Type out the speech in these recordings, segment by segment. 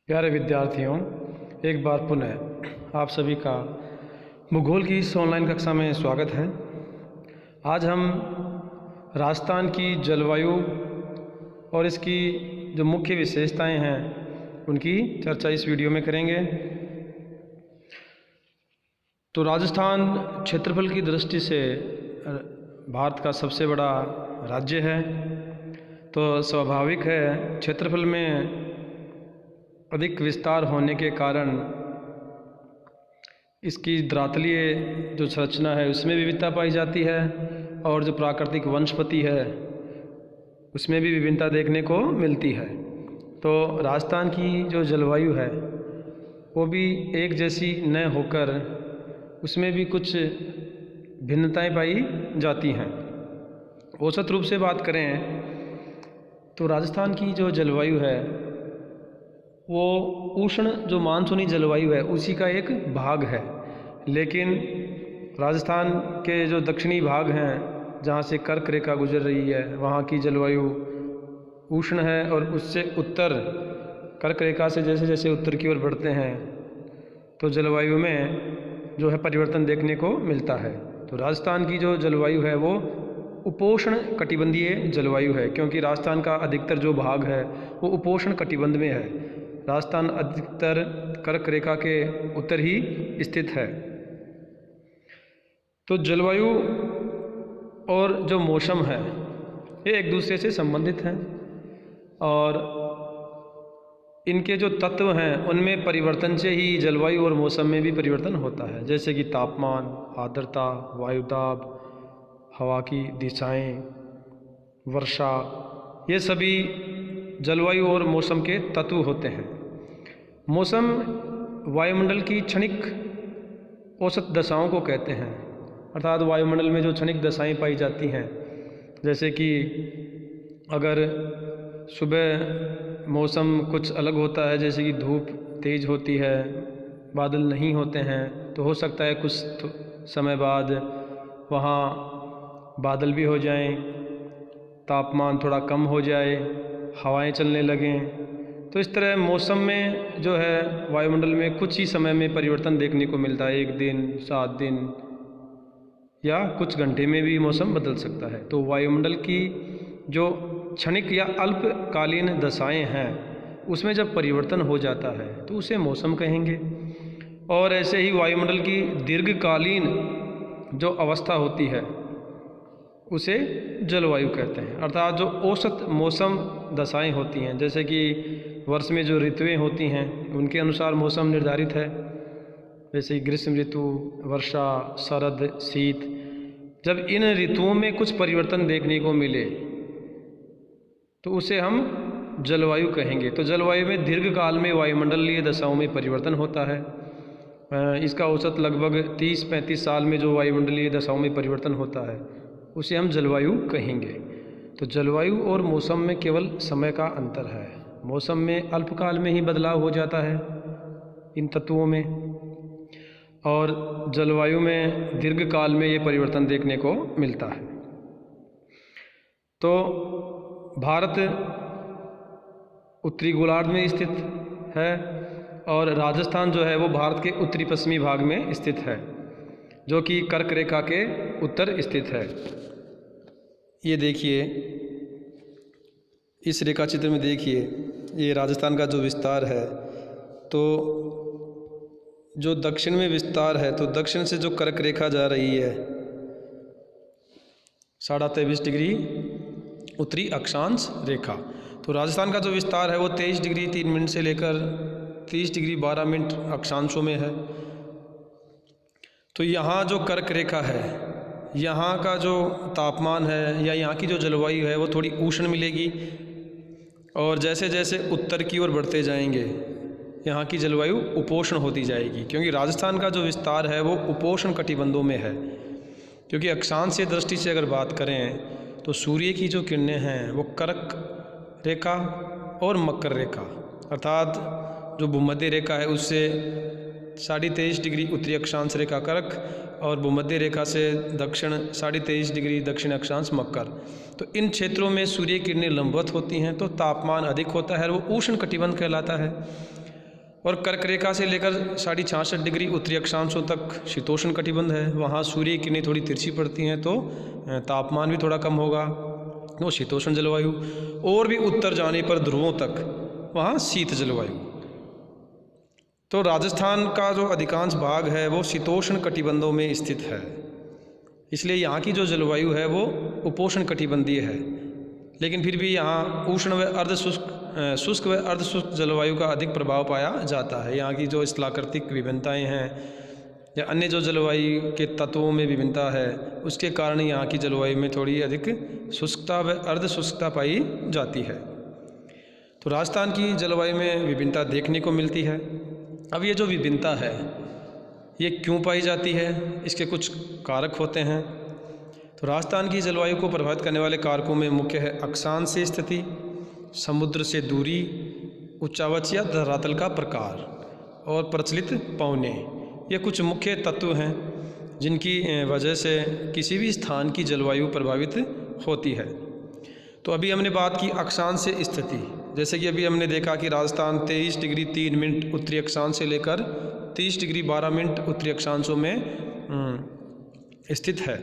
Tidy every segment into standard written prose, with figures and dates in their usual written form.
प्यारे विद्यार्थियों, एक बार पुनः आप सभी का भूगोल की इस ऑनलाइन कक्षा में स्वागत है। आज हम राजस्थान की जलवायु और इसकी जो मुख्य विशेषताएं हैं उनकी चर्चा इस वीडियो में करेंगे। तो राजस्थान क्षेत्रफल की दृष्टि से भारत का सबसे बड़ा राज्य है, तो स्वाभाविक है क्षेत्रफल में अधिक विस्तार होने के कारण इसकी धरातलीय जो संरचना है उसमें विविधता पाई जाती है और जो प्राकृतिक वनस्पति है उसमें भी विभिन्नता देखने को मिलती है। तो राजस्थान की जो जलवायु है वो भी एक जैसी न होकर उसमें भी कुछ भिन्नताएं पाई जाती हैं। औसत रूप से बात करें तो राजस्थान की जो जलवायु है वो उष्ण जो मानसूनी जलवायु है उसी का एक भाग है, लेकिन राजस्थान के जो दक्षिणी भाग हैं जहाँ से कर्क रेखा गुजर रही है वहाँ की जलवायु उष्ण है और उससे उत्तर कर्क रेखा से जैसे जैसे उत्तर की ओर बढ़ते हैं तो जलवायु में जो है परिवर्तन देखने को मिलता है। तो राजस्थान की जो जलवायु है वो उपोष्ण कटिबंधीय जलवायु है, क्योंकि राजस्थान का अधिकतर जो भाग है वो उपोष्ण कटिबंध में है। राजस्थान अधिकतर कर्क रेखा के उत्तर ही स्थित है। तो जलवायु और जो मौसम है ये एक दूसरे से संबंधित हैं और इनके जो तत्व हैं उनमें परिवर्तन से ही जलवायु और मौसम में भी परिवर्तन होता है, जैसे कि तापमान, आर्द्रता, वायुदाब, हवा की दिशाएं, वर्षा, ये सभी जलवायु और मौसम के तत्व होते हैं। मौसम वायुमंडल की क्षणिक औसत दशाओं को कहते हैं, अर्थात वायुमंडल में जो क्षणिक दशाएं पाई जाती हैं, जैसे कि अगर सुबह मौसम कुछ अलग होता है, जैसे कि धूप तेज़ होती है, बादल नहीं होते हैं, तो हो सकता है कुछ समय बाद वहाँ बादल भी हो जाएं, तापमान थोड़ा कम हो जाए, हवाएं चलने लगें। तो इस तरह मौसम में जो है वायुमंडल में कुछ ही समय में परिवर्तन देखने को मिलता है, 1 दिन, 7 दिन या कुछ घंटे में भी मौसम बदल सकता है। तो वायुमंडल की जो क्षणिक या अल्पकालीन दशाएं हैं उसमें जब परिवर्तन हो जाता है तो उसे मौसम कहेंगे। और ऐसे ही वायुमंडल की दीर्घकालीन जो अवस्था होती है उसे जलवायु कहते हैं, अर्थात जो औसत मौसम दशाएं होती हैं, जैसे कि वर्ष में जो ऋतुएं होती हैं उनके अनुसार मौसम निर्धारित है, जैसे ग्रीष्म ऋतु, वर्षा, शरद, शीत। जब इन ऋतुओं में कुछ परिवर्तन देखने को मिले तो उसे हम जलवायु कहेंगे। तो जलवायु में दीर्घकाल में वायुमंडलीय दशाओं में परिवर्तन होता है। इसका औसत लगभग 30-35 साल में जो वायुमंडलीय दशाओं में परिवर्तन होता है उसे हम जलवायु कहेंगे। तो जलवायु और मौसम में केवल समय का अंतर है। मौसम में अल्पकाल में ही बदलाव हो जाता है इन तत्वों में, और जलवायु में दीर्घकाल में ये परिवर्तन देखने को मिलता है। तो भारत उत्तरी गोलार्ध में स्थित है और राजस्थान जो है वो भारत के उत्तरी पश्चिमी भाग में स्थित है, जो कि कर्क रेखा के उत्तर स्थित है। ये देखिए, इस रेखा चित्र में देखिए, ये राजस्थान का जो विस्तार है, तो जो दक्षिण में विस्तार है तो दक्षिण से जो कर्क रेखा जा रही है 23.5 डिग्री उत्तरी अक्षांश रेखा, तो राजस्थान का जो विस्तार है वो 23 डिग्री 3 मिनट से लेकर 30 डिग्री 12 मिनट अक्षांशों में है। तो यहाँ जो कर्क रेखा है, यहाँ का जो तापमान है या यहाँ की जो जलवायु है वो थोड़ी उष्ण मिलेगी, और जैसे जैसे उत्तर की ओर बढ़ते जाएंगे यहाँ की जलवायु उपोष्ण होती जाएगी, क्योंकि राजस्थान का जो विस्तार है वो उपोष्ण कटिबंधों में है। क्योंकि अक्षांशीय दृष्टि से अगर बात करें तो सूर्य की जो किरणें हैं वो कर्क रेखा और मकर रेखा, अर्थात जो भूमध्य रेखा है उससे 23.5 डिग्री उत्तरी अक्षांश रेखा कर्क और भूमध्य रेखा से दक्षिण 23.5 डिग्री दक्षिण अक्षांश मकर, तो इन क्षेत्रों में सूर्य किरणें लंबवत होती हैं तो तापमान अधिक होता है और वो उष्ण कटिबंध कहलाता है। और कर्क रेखा से लेकर 66.5 डिग्री उत्तरी अक्षांशों तक शीतोष्ण कटिबंध है। वहाँ सूर्य की किरणें थोड़ी तिरछी पड़ती हैं तो तापमान भी थोड़ा कम होगा, वो शीतोष्ण जलवायु। और भी उत्तर जाने पर ध्रुवों तक वहाँ शीत जलवायु। तो राजस्थान का जो अधिकांश भाग है वो शीतोष्ण कटिबंधों में स्थित है, इसलिए यहाँ की जो जलवायु है वो उपोष्ण कटिबंधीय है। लेकिन फिर भी यहाँ उष्ण व शुष्क व अर्धशुष्क जलवायु का अधिक प्रभाव पाया जाता है। यहाँ की जो स्थलाकृतिक विभिन्नताएं हैं या अन्य जो जलवायु के तत्वों में विभिन्नता है, उसके कारण यहाँ की जलवायु में थोड़ी अधिक शुष्कता व अर्धशुष्कता पाई जाती है। तो राजस्थान की जलवायु में विभिन्नता देखने को मिलती है। अब ये जो विभिन्नता है ये क्यों पाई जाती है, इसके कुछ कारक होते हैं। तो राजस्थान की जलवायु को प्रभावित करने वाले कारकों में मुख्य है अक्षांशीय स्थिति, समुद्र से दूरी, उच्चावच या धरातल का प्रकार और प्रचलित पवने। ये कुछ मुख्य तत्व हैं जिनकी वजह से किसी भी स्थान की जलवायु प्रभावित होती है। तो अभी हमने बात की अक्षांशीय स्थिति, जैसे कि अभी हमने देखा कि राजस्थान 23 डिग्री 3 मिनट उत्तरी अक्षांश से लेकर 30 डिग्री 12 मिनट उत्तरी अक्षांशों में स्थित है।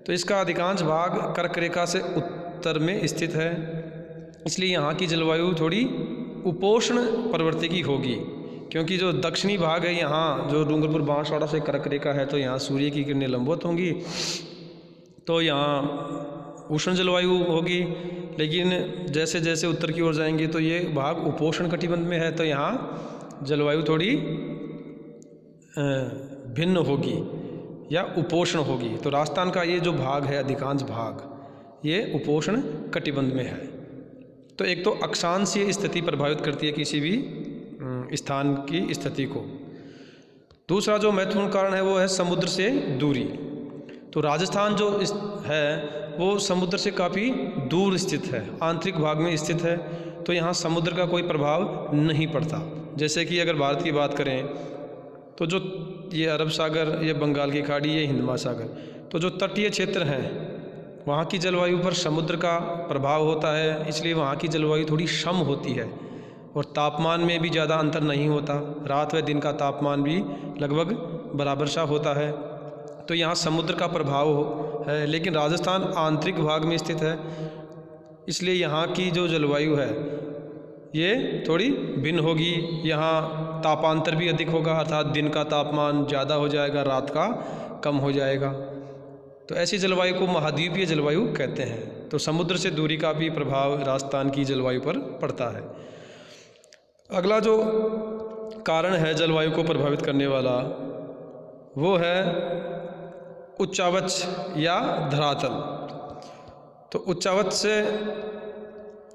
तो इसका अधिकांश भाग कर्क रेखा से उत्तर में स्थित है, इसलिए यहाँ की जलवायु थोड़ी उपोष्ण प्रवृत्ति की होगी। क्योंकि जो दक्षिणी भाग है यहाँ जो डूंगरपुर बांसवाड़ा से कर्क रेखा है, तो यहाँ सूर्य की किरणें लंबवत होंगी, तो यहाँ उष्ण जलवायु होगी। लेकिन जैसे जैसे उत्तर की ओर जाएंगे तो ये भाग उपोष्ण कटिबंध में है, तो यहाँ जलवायु थोड़ी भिन्न होगी या उपोष्ण होगी। तो राजस्थान का ये जो भाग है, अधिकांश भाग ये उपोष्ण कटिबंध में है। तो एक तो अक्षांशीय स्थिति प्रभावित करती है किसी भी स्थान की स्थिति को। दूसरा जो महत्वपूर्ण कारण है वो है समुद्र से दूरी। तो राजस्थान जो है वो समुद्र से काफ़ी दूर स्थित है, आंतरिक भाग में स्थित है, तो यहाँ समुद्र का कोई प्रभाव नहीं पड़ता। जैसे कि अगर भारत की बात करें तो जो ये अरब सागर, ये बंगाल की खाड़ी, ये हिंद महासागर, तो जो तटीय क्षेत्र हैं वहाँ की जलवायु पर समुद्र का प्रभाव होता है, इसलिए वहाँ की जलवायु थोड़ी सम होती है और तापमान में भी ज़्यादा अंतर नहीं होता। रात व दिन का तापमान भी लगभग बराबर सा होता है, तो यहाँ समुद्र का प्रभाव है। लेकिन राजस्थान आंतरिक भाग में स्थित है, इसलिए यहाँ की जो जलवायु है ये थोड़ी भिन्न होगी। यहाँ तापांतर भी अधिक होगा, अर्थात दिन का तापमान ज़्यादा हो जाएगा, रात का कम हो जाएगा। तो ऐसी जलवायु को महाद्वीपीय जलवायु कहते हैं। तो समुद्र से दूरी का भी प्रभाव राजस्थान की जलवायु पर पड़ता है। अगला जो कारण है जलवायु को प्रभावित करने वाला वो है उच्चावच या धरातल। तो उच्चावच से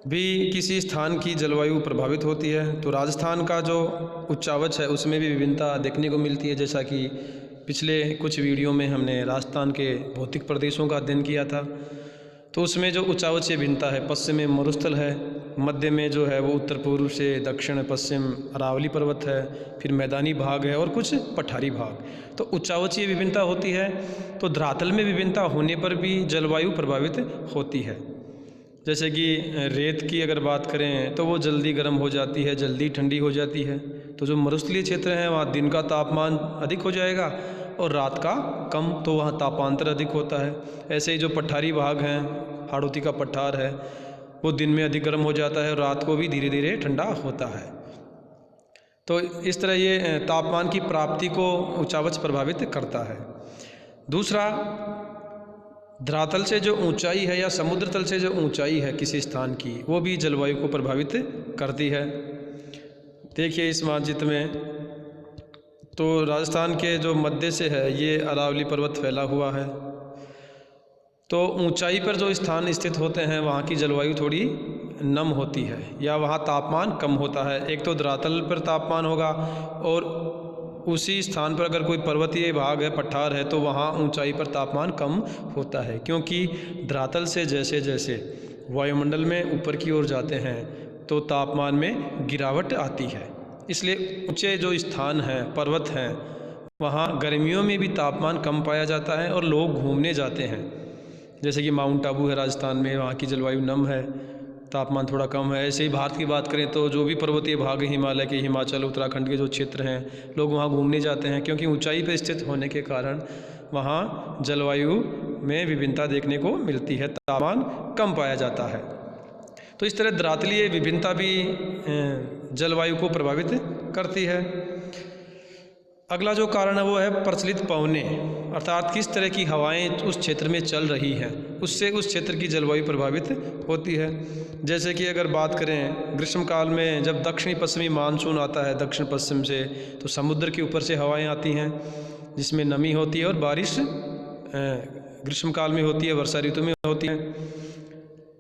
भी किसी स्थान की जलवायु प्रभावित होती है। तो राजस्थान का जो उच्चावच है उसमें भी विभिन्नता देखने को मिलती है। जैसा कि पिछले कुछ वीडियो में हमने राजस्थान के भौतिक प्रदेशों का अध्ययन किया था, तो उसमें जो उच्चावचीय भिन्नता है, पश्चिम में मरुस्थल है, मध्य में जो है वो उत्तर पूर्व से दक्षिण पश्चिम अरावली पर्वत है, फिर मैदानी भाग है और कुछ पठारी भाग। तो उच्चावचीय विभिन्नता होती है। तो धरातल में विभिन्नता होने पर भी जलवायु प्रभावित होती है। जैसे कि रेत की अगर बात करें तो वो जल्दी गर्म हो जाती है, जल्दी ठंडी हो जाती है। तो जो मरुस्थलीय क्षेत्र हैं वहाँ दिन का तापमान अधिक हो जाएगा और रात का कम, तो वहाँ तापांतर अधिक होता है। ऐसे ही जो पठारी भाग हैं, हाड़ौती का पठार है, वो दिन में अधिक गर्म हो जाता है और रात को भी धीरे धीरे ठंडा होता है। तो इस तरह ये तापमान की प्राप्ति को उच्चावच प्रभावित करता है। दूसरा, धरातल से जो ऊंचाई है या समुद्र तल से जो ऊंचाई है किसी स्थान की, वो भी जलवायु को प्रभावित करती है। देखिए इस मानचित्र में, तो राजस्थान के जो मध्य से है ये अरावली पर्वत फैला हुआ है। तो ऊंचाई पर जो स्थान स्थित होते हैं वहाँ की जलवायु थोड़ी नम होती है या वहाँ तापमान कम होता है। एक तो धरातल पर तापमान होगा और उसी स्थान पर अगर कोई पर्वतीय भाग है, पठार है, तो वहाँ ऊंचाई पर तापमान कम होता है। क्योंकि धरातल से जैसे जैसे वायुमंडल में ऊपर की ओर जाते हैं तो तापमान में गिरावट आती है। इसलिए ऊंचे जो स्थान हैं, पर्वत हैं, वहाँ गर्मियों में भी तापमान कम पाया जाता है और लोग घूमने जाते हैं। जैसे कि माउंट आबू है राजस्थान में, वहाँ की जलवायु नम है, तापमान थोड़ा कम है। ऐसे ही भारत की बात करें तो जो भी पर्वतीय भाग है, हिमालय के, हिमाचल, उत्तराखंड के जो क्षेत्र हैं, लोग वहाँ घूमने जाते हैं क्योंकि ऊंचाई पर स्थित होने के कारण वहाँ जलवायु में विभिन्नता देखने को मिलती है, तापमान कम पाया जाता है। तो इस तरह धरातलीय विभिन्नता भी जलवायु को प्रभावित करती है। अगला जो कारण है वो है प्रचलित पवनें, अर्थात किस तरह की हवाएं उस क्षेत्र में चल रही हैं, उससे उस क्षेत्र की जलवायु प्रभावित होती है। जैसे कि अगर बात करें ग्रीष्मकाल में जब दक्षिणी पश्चिमी मानसून आता है दक्षिण पश्चिम से, तो समुद्र के ऊपर से हवाएं आती हैं जिसमें नमी होती है और बारिश ग्रीष्मकाल में होती है, वर्षा ऋतु में होती है।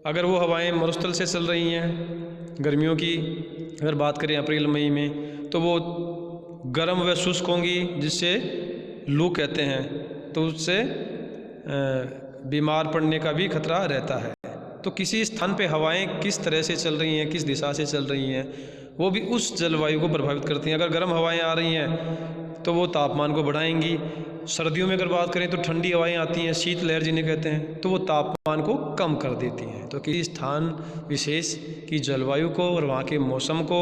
अगर वो हवाएं मरुस्थल से चल रही हैं गर्मियों की अगर बात करें अप्रैल मई में, तो वो गर्म व शुष्क होंगी जिससे लू कहते हैं, तो उससे बीमार पड़ने का भी खतरा रहता है। तो किसी स्थान पे हवाएं किस तरह से चल रही हैं, किस दिशा से चल रही हैं, वो भी उस जलवायु को प्रभावित करती हैं। अगर गर्म हवाएं आ रही हैं तो वो तापमान को बढ़ाएंगी। सर्दियों में अगर बात करें तो ठंडी हवाएं आती हैं, शीत लहर जिन्हें कहते हैं, तो वो तापमान को कम कर देती हैं। तो किसी स्थान विशेष की जलवायु को और वहाँ के मौसम को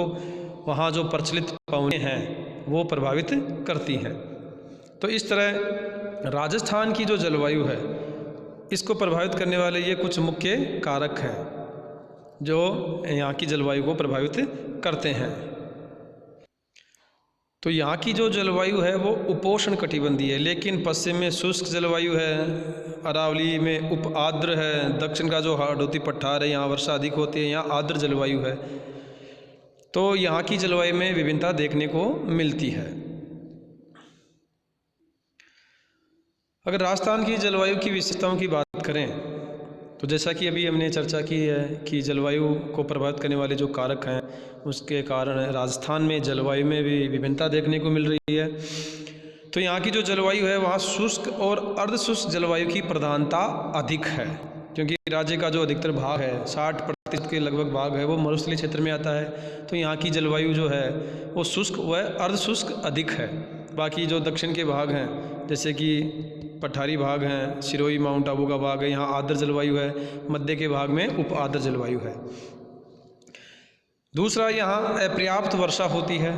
वहाँ जो प्रचलित पवनें हैं वो प्रभावित करती हैं। तो इस तरह राजस्थान की जो जलवायु है इसको प्रभावित करने वाले ये कुछ मुख्य कारक हैं जो यहाँ की जलवायु को प्रभावित करते हैं। तो यहाँ की जो जलवायु है वो उपोष्ण कटिबंधीय है, लेकिन पश्चिम में शुष्क जलवायु है, अरावली में उप आर्द्र है, दक्षिण का जो हाड़ौती पठार है यहाँ वर्षा अधिक होती है, यहाँ आर्द्र जलवायु है। तो यहाँ की जलवायु में विभिन्नता देखने को मिलती है। अगर राजस्थान की जलवायु की विशेषताओं की बात करें तो जैसा कि अभी हमने चर्चा की है कि जलवायु को प्रभावित करने वाले जो कारक हैं उसके कारण राजस्थान में जलवायु में भी विभिन्नता देखने को मिल रही है। तो यहाँ की जो जलवायु है वहाँ शुष्क और अर्धशुष्क जलवायु की प्रधानता अधिक है, क्योंकि राज्य का जो अधिकतर भाग है 60% के लगभग भाग है वो मरुस्थलीय क्षेत्र में आता है। तो यहाँ की जलवायु जो है वो शुष्क व अर्धशुष्क अधिक है। बाकी जो दक्षिण के भाग हैं जैसे कि पठारी भाग हैं, सिरोही माउंट आबू का भाग है, यहाँ आर्द्र जलवायु है, मध्य के भाग में उप आर्द्र जलवायु है। दूसरा, यहाँ अपर्याप्त वर्षा होती है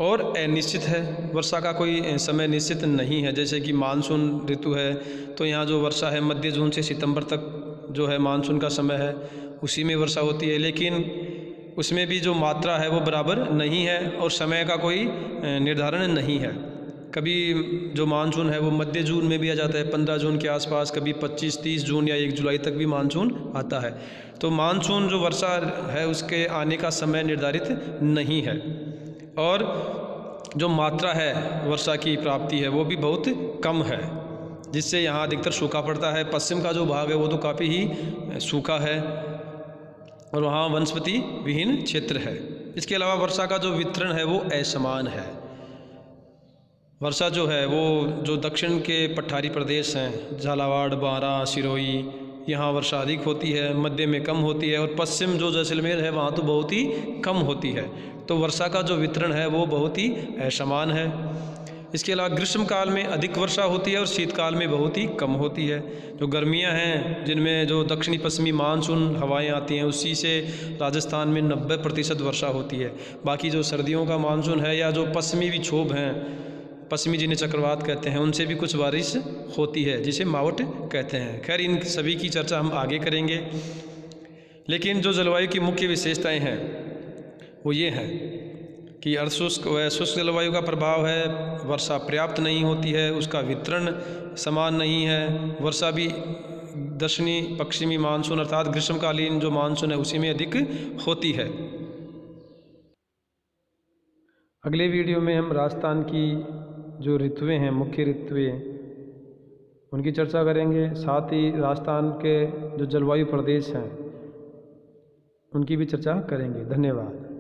और अनिश्चित है, वर्षा का कोई समय निश्चित नहीं है। जैसे कि मानसून ऋतु है तो यहाँ जो वर्षा है मध्य जून से सितंबर तक जो है मानसून का समय है, उसी में वर्षा होती है, लेकिन उसमें भी जो मात्रा है वो बराबर नहीं है और समय का कोई निर्धारण नहीं है। कभी जो मानसून है वो मध्य जून में भी आ जाता है 15 जून के आसपास, कभी 25-30 जून या 1 जुलाई तक भी मानसून आता है। तो मानसून जो वर्षा है उसके आने का समय निर्धारित नहीं है और जो मात्रा है वर्षा की प्राप्ति है वो भी बहुत कम है, जिससे यहाँ अधिकतर सूखा पड़ता है। पश्चिम का जो भाग है वो तो काफ़ी ही सूखा है और वहाँ वनस्पति विहीन क्षेत्र है। इसके अलावा वर्षा का जो वितरण है वो असमान है। वर्षा जो है वो जो दक्षिण के पठारी प्रदेश हैं झालावाड़, बारां, सिरोही, यहाँ वर्षा अधिक होती है, मध्य में कम होती है और पश्चिम जो जैसलमेर है वहाँ तो बहुत ही कम होती है। तो वर्षा का जो वितरण है वो बहुत ही असमान है। इसके अलावा ग्रीष्म काल में अधिक वर्षा होती है और शीतकाल में बहुत ही कम होती है। जो गर्मियाँ हैं जिनमें जो दक्षिणी पश्चिमी मानसून हवाएं आती हैं उसी से राजस्थान में 90% वर्षा होती है। बाकी जो सर्दियों का मानसून है या जो पश्चिमी विक्षोभ हैं, पश्चिमी जिन्हें चक्रवात कहते हैं, उनसे भी कुछ बारिश होती है जिसे मावट कहते हैं। खैर इन सभी की चर्चा हम आगे करेंगे, लेकिन जो जलवायु की मुख्य विशेषताएं हैं वो ये हैं कि अर्धशुष्क व शुष्क जलवायु का प्रभाव है, वर्षा पर्याप्त नहीं होती है, उसका वितरण समान नहीं है, वर्षा भी दक्षिणी पश्चिमी मानसून अर्थात ग्रीष्मकालीन जो मानसून है उसी में अधिक होती है। अगले वीडियो में हम राजस्थान की जो ऋतुएं हैं, मुख्य ऋतुएं, उनकी चर्चा करेंगे। साथ ही राजस्थान के जो जलवायु प्रदेश हैं उनकी भी चर्चा करेंगे। धन्यवाद।